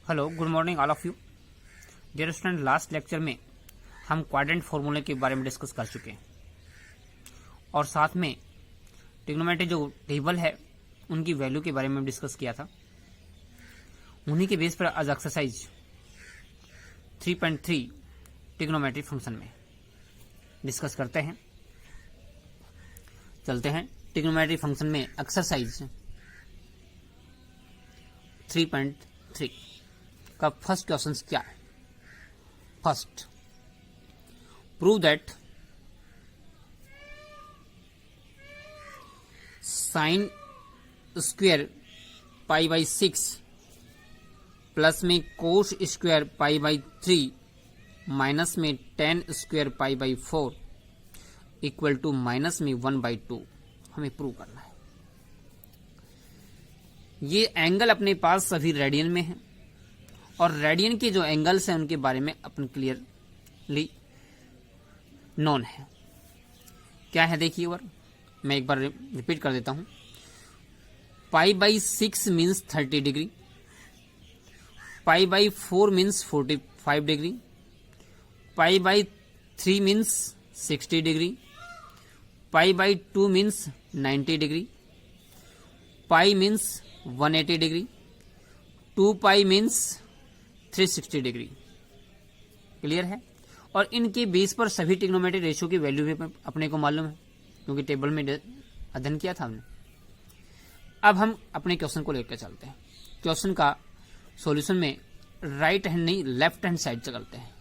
Hello, good morning all of you. Dear student, last lecture में हम quadrant फॉर्मूले के बारे में डिस्कस कर चुके हैं और साथ में ट्रिग्नोमेट्री जो टेबल है उनकी वैल्यू के बारे में डिस्कस किया था। उन्हीं के बेस पर आज एक्सरसाइज 3.3 ट्रिग्नोमेट्री फंक्शन में डिस्कस करते हैं। चलते हैं ट्रिग्नोमेट्री फंक्शन में एक्सरसाइज 3.3 का फर्स्ट क्वेश्चन क्या है। First, prove that sin square pi by 6 plus में cos square pi by 3 minus में tan square pi by 4 equal to minus में 1/2 हमें प्रूव करना है। ये एंगल अपने पास सभी रेडियन में है और रेडियन के जो एंगल्स हैं उनके बारे में अपन क्लियरली नोन है। क्या है देखिए, मैं एक बार रिपीट कर देता हूं। पाई by 6 means 30 degree, pi by 4 means 45 degree, pi by 3 means 60 degree, pi by 2 means 90 degree, pi means 180 degree, 2 pi means 360 degree. Clear है। और इनके बेस पर सभी ट्रिग्नोमेट्री रेशियो की वैल्यू भी अपने को मालूम है क्योंकि टेबल में अध्ययन किया था हमने। अब हम अपने क्वेश्चन को लेकर चलते हैं। क्वेश्चन का सॉल्यूशन में राइट हैंड नहीं लेफ्ट हैंड साइड से करते हैं।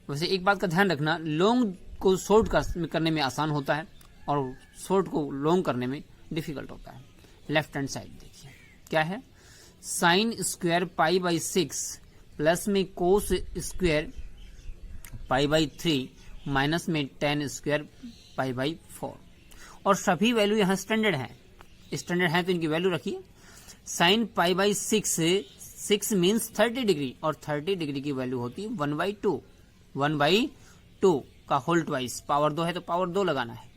वैसे एक बात का ध्यान रखना, लॉन्ग को शॉर्ट करने में आसान होता है और शॉर्ट को लॉन्ग करने में डिफिकल्ट होता है। लेफ्ट हैंड साइड देखिए क्या है। Sin square pi by 6 plus में cos square pi by 3 minus में टेन स्क्वायर पाई बाई 4 और सभी वैल्यू यहाँ स्टैंडर्ड है। स्टैंडर्ड है तो इनकी वैल्यू रखिए। Sine pi by 6 means 30 degree और 30 डिग्री की वैल्यू होती है 1/2 का होल ट्वाइस। पावर 2 है तो पावर 2 लगाना है।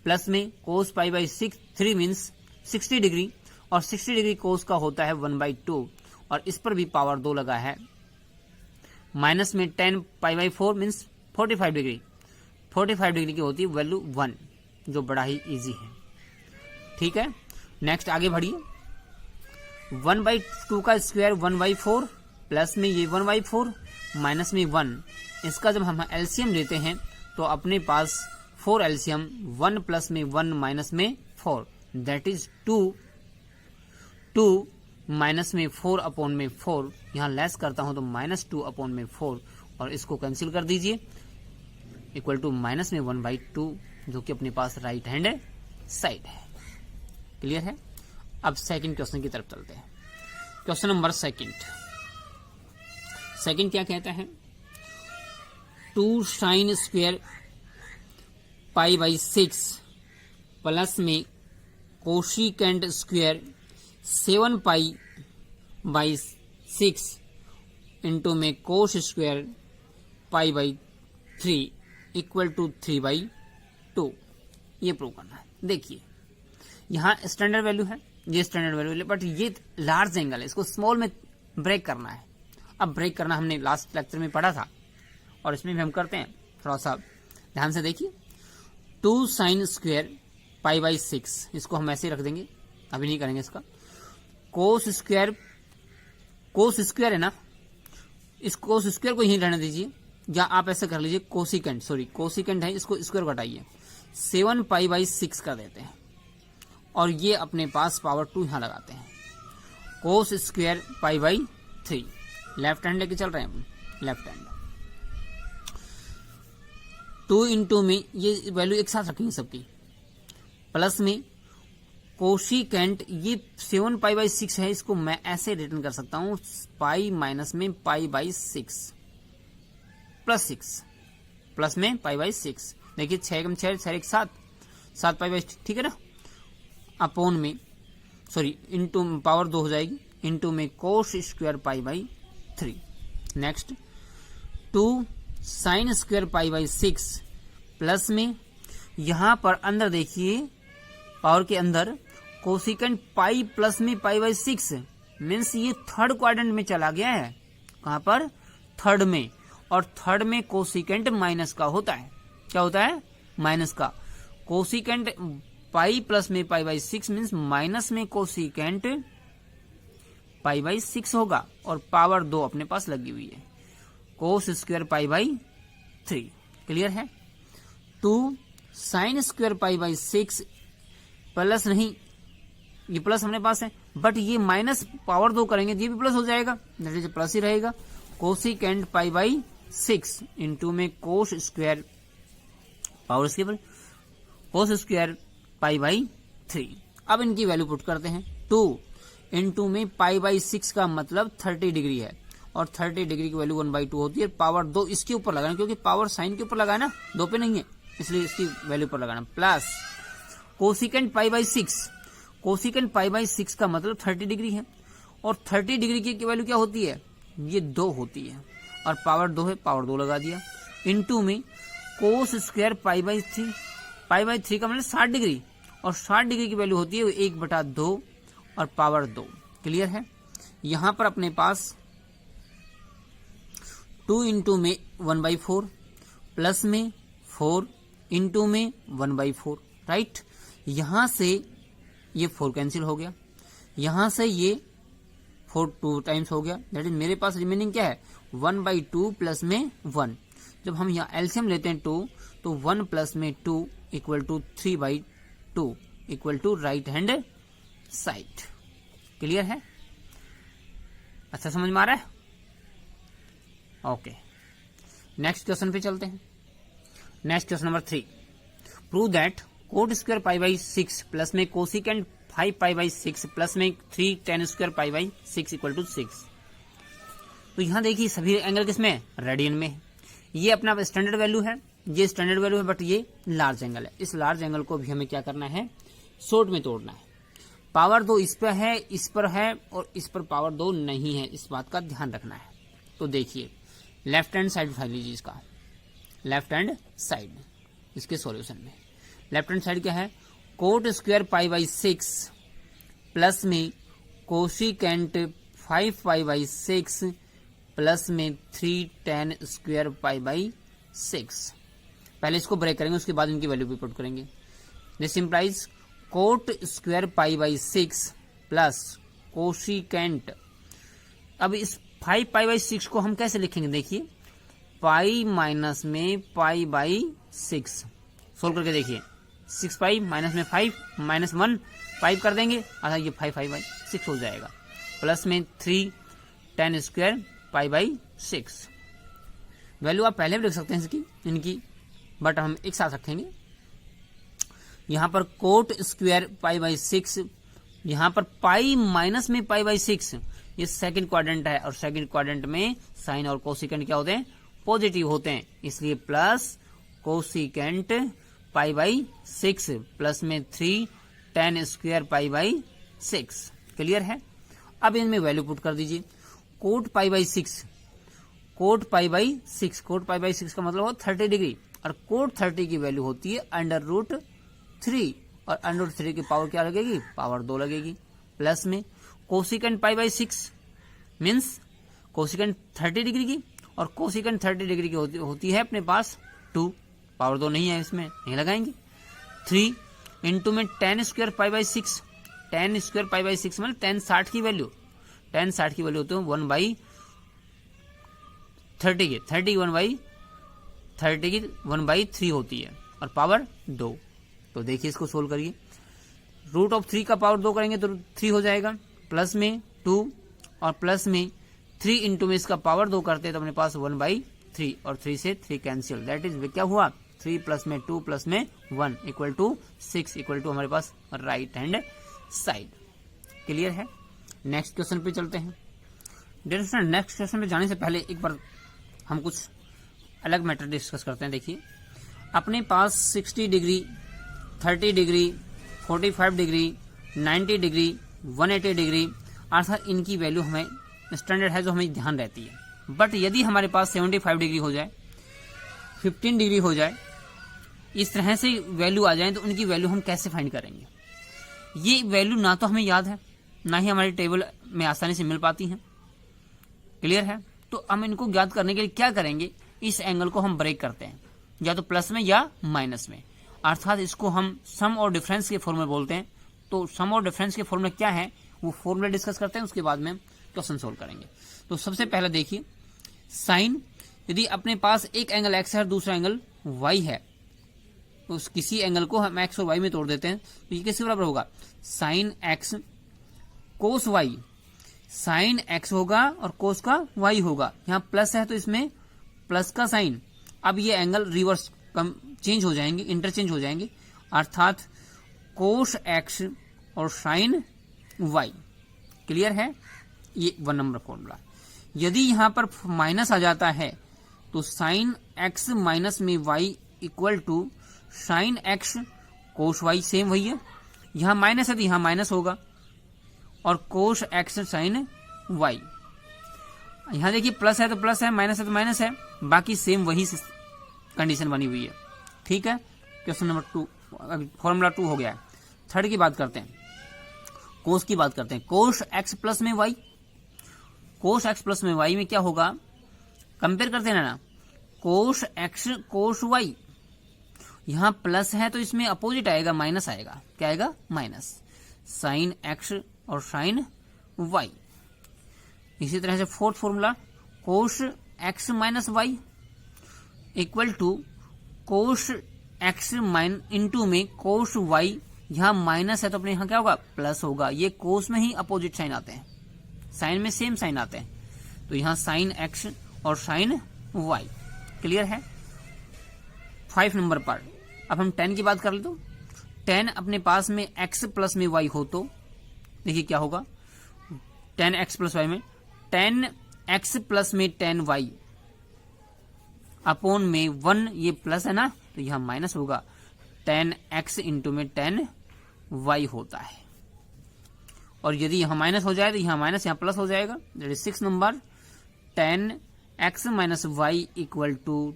प्लस में कोस पाई बाई 3 मीन्स 60 डिग्री और 60 डिग्री कोस का होता है 1/2 और इस पर भी पावर 2 लगा है। माइनस में 10 पाई बाई 4 मीन्स 45 डिग्री। 45 डिग्री की होती है वैल्यू 1 जो बड़ा ही इजी है। ठीक है, नेक्स्ट आगे बढ़िए। 1/2 का स्क्वायर 1/4 प्लस में ये 1/4 माइनस में 1। इसका जब हम एलसीएम लेते हैं तो अपने पास 4 एलसीएम 1 प्लस में 1 माइनस में 4 दैट इज 2 माइनस में 4 अपॉन में 4। यहां लेस करता हूं तो -2 अपॉन में 4 और इसको कैंसिल कर दीजिए इक्वल टू माइनस में 1/2 जो कि अपने पास राइट हैंड साइड है। क्लियर है। अब सेकंड क्वेश्चन की तरफ चलते हैं। क्वेश्चन नंबर सेकंड क्या कहता है। 2 sin square pi by 6 plus में cosecant square 7 pi by 6 into में cos square pi by 3 equal to 3/2 ये प्रूव करना है। देखिए यहाँ स्टैंडर्ड वैल्यू है, ये स्टैंडर्ड वैल्यू है बट ये लार्ज एंगल है, इसको स्मॉल में ब्रेक करना है। अब ब्रेक करना हमने लास्ट लेक्चर में पढ़ा था और इसमें भी हम करते हैं। थोड़ा सा ध्यान से देखिए। 2 साइन स्क्वायर पाई बाई 6 इसको हम ऐसे ही रख देंगे, अभी नहीं करेंगे इसका। कोस स्क्वायर है ना, इस कोस स्क्वायर को यहीं रहने दीजिए या आप ऐसे कर लीजिए। कोसिकेंट है, इसको स्क्वायर घटाइए 7 पाई बाई 6 कर देते हैं और ये अपने पास पावर 2 यहां लगाते हैं। कोस square pi by 3 left hand लेके चल रहे हैं। लेफ्ट हैंड 2 इंटू में ये वैल्यू एक साथ रखेंगे सबकी, प्लस में कोशिकेंट ये 7 पाई बाई 6 है, इसको मैं ऐसे रिटर्न कर सकता हूं पाई माइनस में पाई बाई 6 प्लस 6 प्लस में पाई बाई 6। देखिए 6 6 एक साथ 7 पाई बाई, ठीक है ना। अपॉन में इंटू पावर 2 हो जाएगी इंटू में cos square pi by 3। Next 2 sin square pi by 6 plus में यहां पर अंदर देखिए पावर के अंदर कोसिकेंट पाई प्लस में पाई बाई 6 मीन्स ये थर्ड क्वाड्रेंट में चला गया है। कहां पर? थर्ड में। और थर्ड में कोसिकेंट माइनस का होता है। क्या होता है? माइनस का। कोसिकेंट पाई प्लस में पाई बाई 6 मीन्स माइनस में कोसिकेंट पाई बाई 6 होगा और पावर 2 अपने पास लगी हुई है, कोस स्क्वायर पाई बाई 3। क्लियर है? 2 sin square pi by 6 plus नहीं, ये प्लस अपने पास है बट ये माइनस पावर 2 करेंगे तो ये भी प्लस हो जाएगा, दैट इज प्लस ही रहेगा। कोसिकेंट पाई बाई 6 इंटू में cos square power square cos square pi by 3। अब इनकी वैल्यू पुट करते हैं। 2 इंटू में पाई बाई 6 का मतलब 30 डिग्री है और 30 डिग्री की वैल्यू 1/2 होती है। पावर 2 इसके ऊपर लगाना क्योंकि पावर साइन के ऊपर लगाना, 2 पे नहीं है, इसलिए इसकी वैल्यू पर लगाना। Plus cosecant pi by 6, cosecant pi by 6 का मतलब 30 डिग्री है और 30 डिग्री की वैल्यू क्या होती है? ये 2 होती है और पावर 2 है, पावर 2 लगा दिया। इंटू में cos square pi by 3, pi by 3 का मतलब 60 डिग्री और 60 डिग्री की वैल्यू होती है 1/2 और पावर 2। क्लियर है? यहां पर अपने पास 2 इंटू में 1/4 प्लस में 4 इंटू में 1/4, राइट। यहां से ये 4 कैंसिल हो गया, यहां से ये 4 2 टाइम्स हो गया, दैट इज मेरे पास रिमेनिंग क्या है? 1/2 प्लस में 1। जब हम यहाँ एलसीएम लेते हैं 2 तो 1 प्लस में 2 equal to 3/2 equal to right hand side. Clear है? अच्छा समझ में आ रहा है? ओके, नेक्स्ट क्वेश्चन पे चलते हैं। Next question number 3, prove that cot square pi by 6 plus में कोसिकेंट 5 पाई बाई 6 प्लस में 3 tan square pi by 6 equal to 6। तो यहां देखिए सभी एंगल किसमें? रेडियन में है। ये अपना स्टैंडर्ड वैल्यू है, ये स्टैंडर्ड वैल्यू है बट ये लार्ज एंगल है। इस लार्ज एंगल को भी हमें क्या करना है? शॉर्ट में तोड़ना है। पावर 2 इस पर है, इस पर है और इस पर पावर 2 नहीं है, इस बात का ध्यान रखना है। तो देखिए लेफ्ट हैंड साइड उठा लीजिए, इसका लेफ्ट हैंड साइड इसके सॉल्यूशन में लेफ्ट हैंड साइड क्या है? Coat square pi by 6 plus में कोसिकेंट 5 पाई बाई 6 प्लस में 3 tan स्क्वायर पाई बाई 6। पहले इसको ब्रेक करेंगे, उसके बाद इनकी वैल्यू भी पुट करेंगे। This implies coat square pi by 6 plus cosecant. अब इस 5 पाई बाई 6 को हम कैसे लिखेंगे? देखिए पाई माइनस में पाई बाई 6 सोल्व करके देखिए। 6 पाई माइनस में 5 माइनस 1 5 कर देंगे, अर्थात ये 5 पाई बाई 6 हो जाएगा। प्लस में 3 tan square pi by 6। Value आप पहले भी लिख सकते हैं इसकी इनकी, बट हम एक साथ रखेंगे। यहां पर कोट स्क्वायर पाई बाई 6, यहां पर पाई माइनस में पाई बाई 6, ये सेकंड क्वाड्रेंट है और सेकंड क्वाड्रेंट में साइन और कोसिकेंट क्या होते हैं? पॉजिटिव होते हैं, इसलिए plus cosecant pi by 6 plus में 3 tan square pi by 6। Clear है? अब इनमें वैल्यू पुट कर दीजिए। Coat pi by 6, coat pi by 6, coat pi by 6 का मतलब हो 30 डिग्री और कोट 30 की वैल्यू होती है √3 और √3 की पावर क्या लगेगी? पावर 2 लगेगी। प्लस में cosecant pi by 6 means cosecant 30 degree की और कोसिकेंट 30 डिग्री की होती है अपने पास 2, पावर 2 नहीं है इसमें, नहीं लगाएंगे। 3 इंटू में tan square pi by 6, tan square pi by 6 मतलब tan 60 की वैल्यू, tan 60 की वैल्यू होती है 1/30 की, 30 1/30 की 1/3 होती है और पावर 2। तो देखिए इसको सोल्व करिए। √3 का पावर 2 करेंगे तो 3 हो जाएगा, प्लस में 2 और प्लस में 3 इंटू में इसका पावर 2 करते हैं तो अपने पास 1/3 और 3 से 3 कैंसिल, दैट इज क्या हुआ? 3 प्लस में 2 प्लस में 1 इक्वल टू 6 इक्वल टू हमारे पास राइट हैंड साइड। क्लियर है? नेक्स्ट क्वेश्चन पे चलते हैं। डियर फ्रेंड, नेक्स्ट क्वेश्चन पे जाने से पहले एक बार हम कुछ अलग मैटर डिस्कस करते हैं। देखिए अपने पास 60 degree, 30 degree, 45 degree, 90 degree, 180 degree अर्थात इनकी वैल्यू हमें स्टैंडर्ड है जो हमें ध्यान रहती है। बट यदि हमारे पास 75 डिग्री हो जाए, 15 डिग्री हो जाए, इस तरह से वैल्यू आ जाए तो उनकी वैल्यू हम कैसे फाइंड करेंगे? ये वैल्यू ना तो हमें याद है ना ही हमारी टेबल में आसानी से मिल पाती हैं। क्लियर है? तो हम इनको ज्ञात करने के लिए क्या करेंगे, इस एंगल को हम ब्रेक करते हैं, या तो प्लस में या माइनस में, अर्थात इसको हम सम और डिफरेंस के फॉर्म में बोलते हैं। तो सम और डिफरेंस के फॉर्म में क्या है वो फॉर्मूला डिस्कस करते हैं, उसके बाद में क्वेश्चन सोल्व करेंगे। तो सबसे पहले देखिए साइन, यदि अपने पास एक एंगल एक्स है और दूसरा एंगल वाई है, तो किसी एंगल को हम एक्स और वाई में तोड़ देते हैं, तो ये किसके बराबर होगा, sign x cos Y. Sine x होगा और कोस का वाई होगा, यहाँ प्लस है तो इसमें प्लस का साइन। अब ये एंगल रिवर्स चेंज हो जाएंगे, इंटरचेंज हो जाएंगे, अर्थात कोस एक्स और साइन वाई। क्लियर है? ये 1 नंबर फॉर्मूला। यदि यहां पर माइनस आ जाता है तो साइन एक्स माइनस में y equal to sine x cos y, same वही है। यहां माइनस है तो यहां माइनस होगा, और कोस एक्स साइन वाई। यहां देखिए प्लस है तो प्लस है, माइनस है तो माइनस है, बाकी सेम वही कंडीशन बनी हुई है। ठीक है, क्वेश्चन नंबर 2 फॉर्मूला 2 हो गया है। थर्ड की बात करते हैं, कोस की बात करते हैं। कोस एक्स प्लस में वाई, कोस एक्स प्लस में वाई में क्या होगा, कंपेयर करते हैं ना, कोस एक्स कोस वाई। यहां प्लस है तो इसमें अपोजिट आएगा, माइनस आएगा, क्या आएगा, माइनस, साइन एक्स और साइन वाई। इसी तरह से fourth formula, cos x minus y equal to cos x माइन इंटू में कोस वाई। यहां माइनस है तो अपने यहां क्या होगा, प्लस होगा। ये कोस में ही अपोजिट साइन आते हैं, साइन में सेम साइन आते हैं, तो यहां साइन एक्स और साइन वाई। क्लियर है? 5 नंबर पर अब हम 10 की बात कर ले। तो 10 अपने पास में x प्लस में y हो तो देखिए क्या होगा, 10x प्लस वाई में 10x प्लस में 10y अपॉन में 1, ये प्लस है ना तो यहां माइनस होगा, 10x इंटू में 10y होता है। और यदि यहां माइनस हो जाए तो यहां माइनस यहां प्लस हो जाएगा। 6 number 10x minus y equal to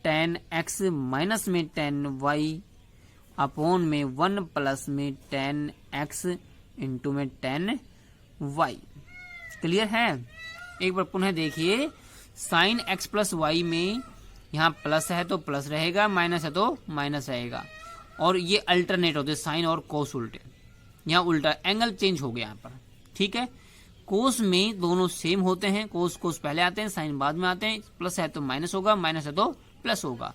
10x minus में 10y अपॉन में 1 प्लस में 10x इंटू में 10y। क्लियर है? एक बार पुनः देखिए, साइन x प्लस वाई में यहाँ प्लस है तो प्लस रहेगा, माइनस है तो माइनस रहेगा, और ये अल्टरनेट होते साइन और कोस उल्टे, यहाँ उल्टा एंगल चेंज हो गया यहाँ पर। ठीक है, कोस में दोनों सेम होते हैं, कोस कोस पहले आते हैं, साइन बाद में आते हैं। प्लस है तो माइनस होगा, माइनस है तो प्लस होगा।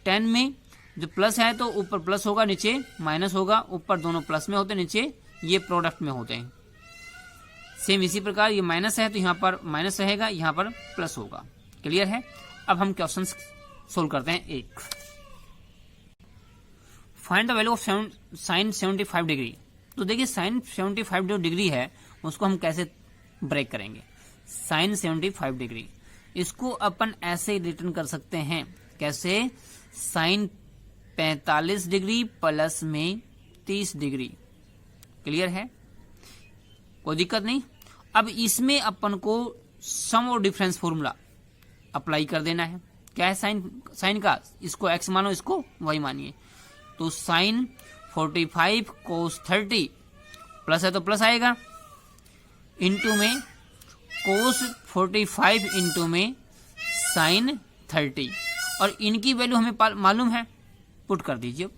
10 में जो प्लस है तो ऊपर प्लस होगा, नीचे माइनस होगा, ऊपर दोनों प्लस में होते हैं, नीचे ये प्रोडक्ट में होते हैं। सेम इसी प्रकार ये माइनस है तो यहाँ पर माइनस रहेगा, यहाँ पर प्लस होगा। क्लियर है? अब हम क्वेश्चन सोल्व करते हैं। एक, find the value of sine 75 degree. तो देखिए साइन 75 जो डिग्री है उसको हम कैसे ब्रेक करेंगे। साइन 75 डिग्री, इसको अपन ऐसे रिटर्न कर सकते हैं, कैसे, साइन 45 डिग्री प्लस में 30 डिग्री। क्लियर है? कोई दिक्कत नहीं। अब इसमें अपन को सम और डिफरेंस फॉर्मूला अप्लाई कर देना है। क्या है साइन का, इसको x मानो, इसको y मानिए। तो साइन 45 कोस 30, प्लस है तो प्लस आएगा, इंटू में कोस 45 इंटू में साइन 30, और इनकी वैल्यू हमें मालूम है, पुट कर दीजिए।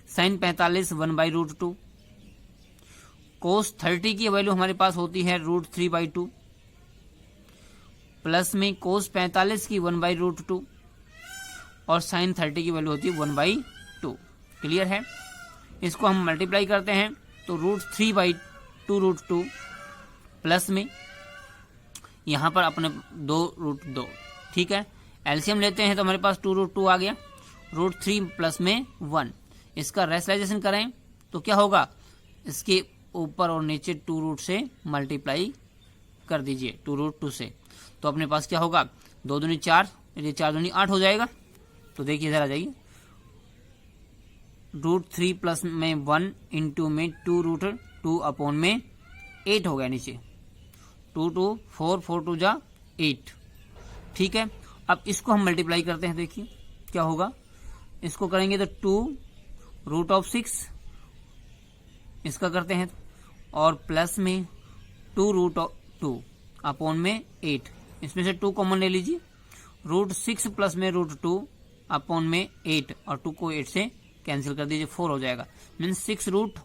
साइन 45 1/√2, कोस 30 की वैल्यू हमारे पास होती है √3/2, प्लस में कोस 45 की 1/√2, और साइन 30 की वैल्यू होती है 1/2। क्लियर है? इसको हम मल्टीप्लाई करते हैं तो √3/2√2, प्लस में यहां पर अपने 2√2। ठीक है, एलसीएम लेते हैं तो हमारे पास 2√2 आ गया, √3 प्लस में 1। इसका रेशनलाइजेशन करें तो क्या होगा, इसके ऊपर और नीचे 2 से मल्टीप्लाई कर दीजिए, 2√2 से, तो अपने पास क्या होगा, 2 दूनी 4, ये 4 दूनी 8 हो जाएगा। तो देखिए इधर आ जाइए, √3 प्लस में 1 इंटू में 2√2 अपॉन में 8 हो गया नीचे, 2 2 4 4 2 जा 8। ठीक है, अब इसको हम मल्टीप्लाई करते हैं, देखिए क्या होगा। इसको करेंगे तो 2√6, इसका करते हैं और प्लस में 2√2 अपॉन में 8, इसमें से 2 कॉमन ले लीजिए, √6 प्लस में √2 अपॉन में 8 और 2 को 8 से कैंसिल कर दीजिए, 4 हो जाएगा। मीन्स 6 रूट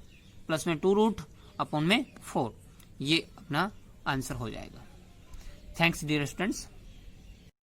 प्लस में 2 रूट अपॉन में 4, ये अपना आंसर हो जाएगा। Thanks dear students.